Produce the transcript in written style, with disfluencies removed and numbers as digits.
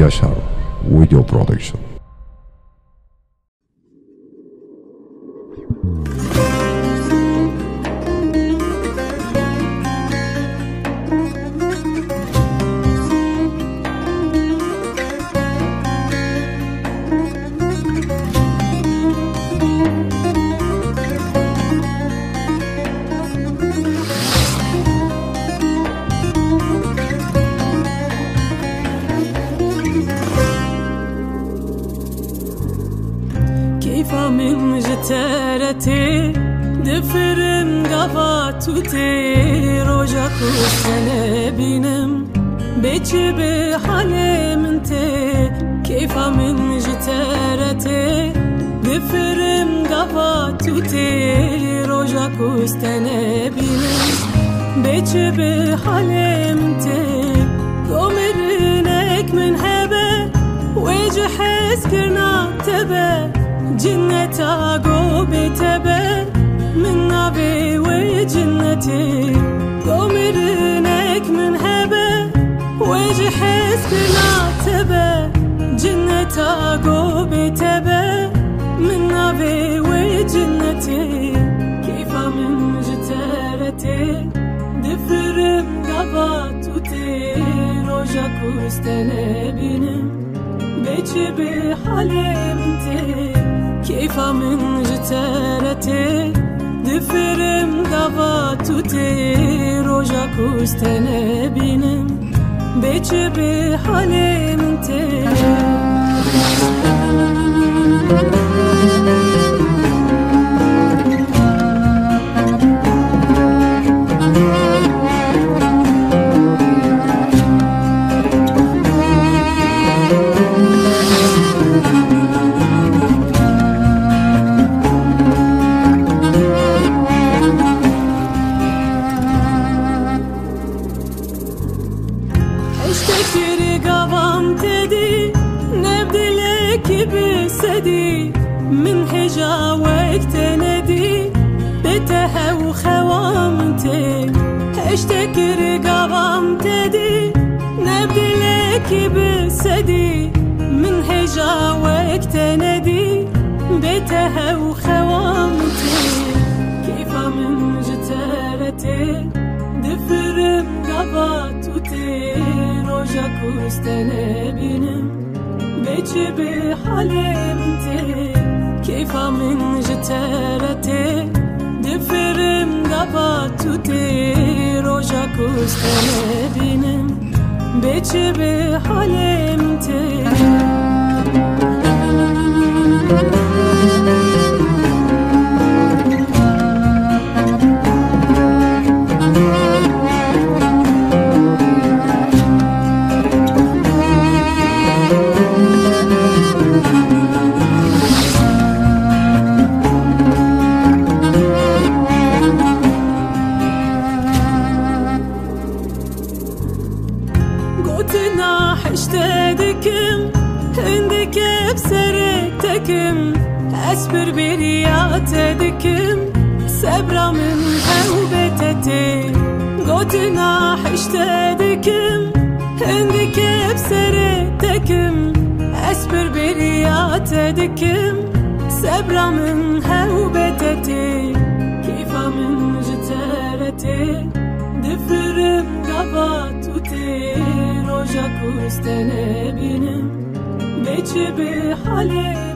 Yaşar Video Production. كيفا من جتارتي دفرم قفاتوتي روجاك وسنة بينم بيتشي بحالي منتي كيفا من جتارتي دفرم قفاتوتي روجاك وسنة بينم بيتشي بحالي منتي قومرنك من هبه ويجي حس كرنا تبه جنة عقوبة تبه من نبي وجنتي قومرنك من هبه ويجي حس كرنا تبه جنة عقوبة تبه من نبي وجنتي كيفا من جتارتي دفرم قباتوتي روجاك وستنى بينم بيتشي بحالي منتي كيفا من جتارتي دفرم قباتوتي روجاك وستنى بينم بيتشي بحالي منتي اشتكي قوام تدي نبدلك بسدي من حجاوك تندي بتها وخوامتي اشتكي قوام تدي نبدلك بسدي من حجاوك تندي بتها وخوامتي كيفا من جتارتي دفرم قباتوتي روجاك وستنى بينم بيتشي بحالي منتي كيفا من جتارتي دفرم قباتوتي روجاك وستنى بينم بيتشي بحالي منتي قوتنا حشتدكم عندك بسرتكم أسبر برياتدكم سبرا من هوبتتي قوتنا حشتدكم عندك بسرتكم أسبر برياتدكم سبرا من هوبتتي كيفا من جتارتي دفرم قباتوتي روجاك وستنى بينم بيتشي بحالي